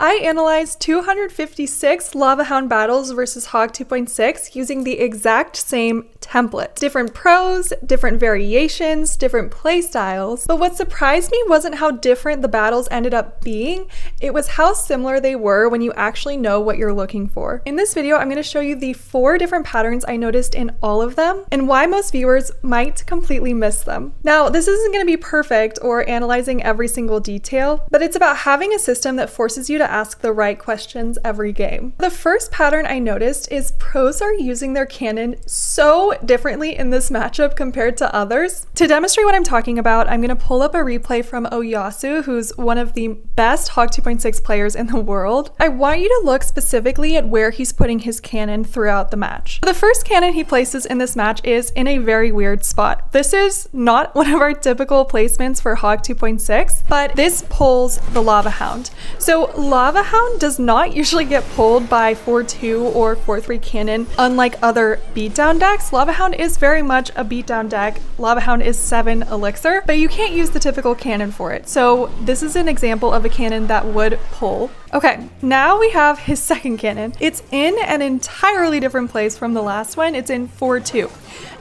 I analyzed 256 Lavahound battles versus Hog 2.6 using the exact same template. Different pros, different variations, different play styles. But what surprised me wasn't how different the battles ended up being, it was how similar they were when you actually know what you're looking for. In this video, I'm going to show you the 4 different patterns I noticed in all of them and why most viewers might completely miss them. Now, this isn't going to be perfect or analyzing every single detail, but it's about having a system that forces you to ask the right questions every game. The first pattern I noticed is pros are using their cannon so differently in this matchup compared to others. To demonstrate what I'm talking about, I'm going to pull up a replay from Oyasu, who's one of the best Hog 2.6 players in the world. I want you to look specifically at where he's putting his cannon throughout the match. The first cannon he places in this match is in a very weird spot. This is not one of our typical placements for Hog 2.6, but this pulls the Lavahound. So Lavahound does not usually get pulled by 4-2 or 4-3 cannon, unlike other beatdown decks. Lavahound is very much a beatdown deck. Lavahound is 7 elixir, but you can't use the typical cannon for it. So this is an example of a cannon that would pull. Okay, now we have his second cannon. It's in an entirely different place from the last one. It's in 4-2.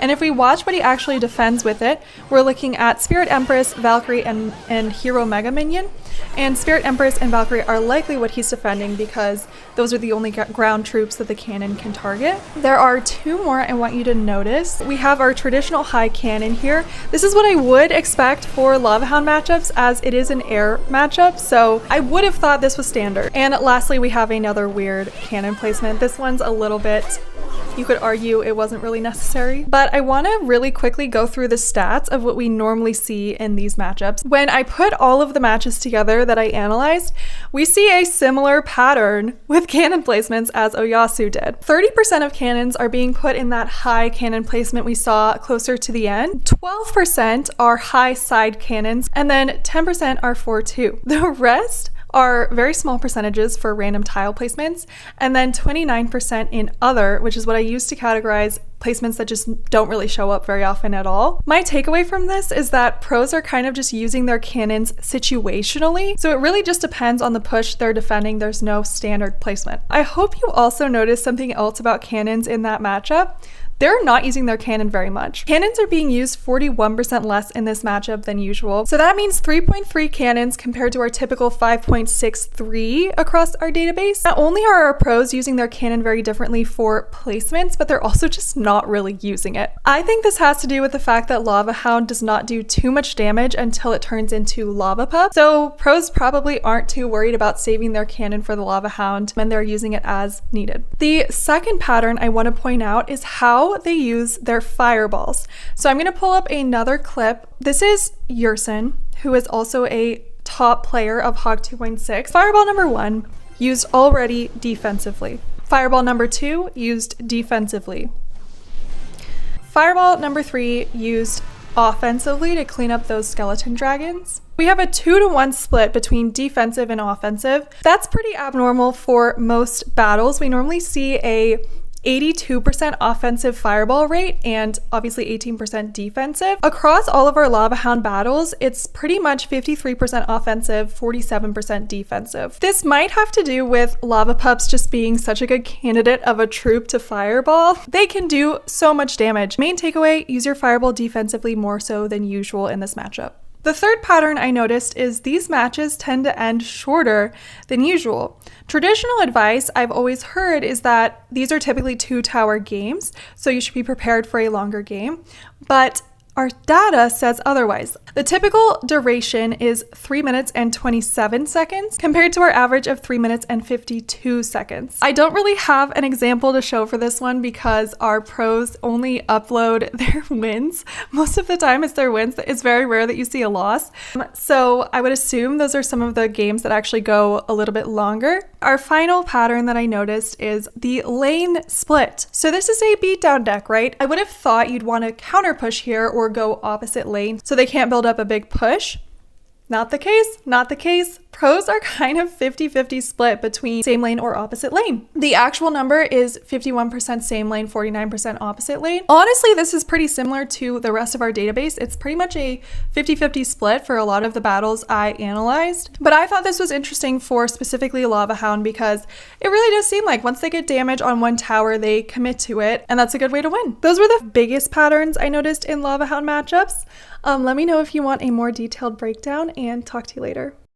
And if we watch what he actually defends with it, we're looking at Spirit Empress, Valkyrie, and Hero Mega Minion. And Spirit Empress and Valkyrie are likely what he's defending because those are the only ground troops that the cannon can target. There are 2 more I want you to notice. We have our traditional high cannon here. This is what I would expect for Lavahound matchups, as it is an air matchup, so I would have thought this was standard. And lastly, we have another weird cannon placement. This one's a little bit, you could argue it wasn't really necessary, but I want to really quickly go through the stats of what we normally see in these matchups. When I put all of the matches together that I analyzed, we see a similar pattern with cannon placements as Oyasu did. 30% of cannons are being put in that high cannon placement we saw closer to the end. 12% are high side cannons, and then 10% are 4-2. The rest are very small percentages for random tile placements, and then 29% in other, which is what I use to categorize placements that just don't really show up very often at all. My takeaway from this is that pros are kind of just using their cannons situationally, so it really just depends on the push they're defending. There's no standard placement. I hope you also noticed something else about cannons in that matchup. They're not using their cannon very much. Cannons are being used 41% less in this matchup than usual. So that means 3.3 cannons compared to our typical 5.63 across our database. Not only are our pros using their cannon very differently for placements, but they're also just not really using it. I think this has to do with the fact that Lavahound does not do too much damage until it turns into Lava Pup. So pros probably aren't too worried about saving their cannon for the Lavahound when they're using it as needed. The second pattern I want to point out is how they use their fireballs. So I'm going to pull up another clip. This is Yerson, who is also a top player of Hog 2.6. Fireball number 1 used already defensively. Fireball number 2 used defensively. Fireball number 3 used offensively to clean up those skeleton dragons. We have a 2-to-1 split between defensive and offensive. That's pretty abnormal for most battles. We normally see a 82% offensive fireball rate and obviously 18% defensive. Across all of our Lavahound battles, it's pretty much 53% offensive, 47% defensive. This might have to do with Lava Pups just being such a good candidate of a troop to fireball. They can do so much damage. Main takeaway, use your fireball defensively more so than usual in this matchup. The third pattern I noticed is these matches tend to end shorter than usual. Traditional advice I've always heard is that these are typically 2-tower games, so you should be prepared for a longer game, but our data says otherwise. The typical duration is 3 minutes and 27 seconds compared to our average of 3 minutes and 52 seconds. I don't really have an example to show for this one because our pros only upload their wins. Most of the time it's their wins. It's very rare that you see a loss. So I would assume those are some of the games that actually go a little bit longer. Our final pattern that I noticed is the lane split. So this is a beatdown deck, right? I would have thought you'd want to counter push here or go opposite lane so they can't build up a big push. Not the case, not the case. Pros are kind of 50-50 split between same lane or opposite lane. The actual number is 51% same lane, 49% opposite lane. Honestly, this is pretty similar to the rest of our database. It's pretty much a 50-50 split for a lot of the battles I analyzed. But I thought this was interesting for specifically Lavahound because it really does seem like once they get damage on one tower, they commit to it, and that's a good way to win. Those were the biggest patterns I noticed in Lavahound matchups. Let me know if you want a more detailed breakdown, and talk to you later.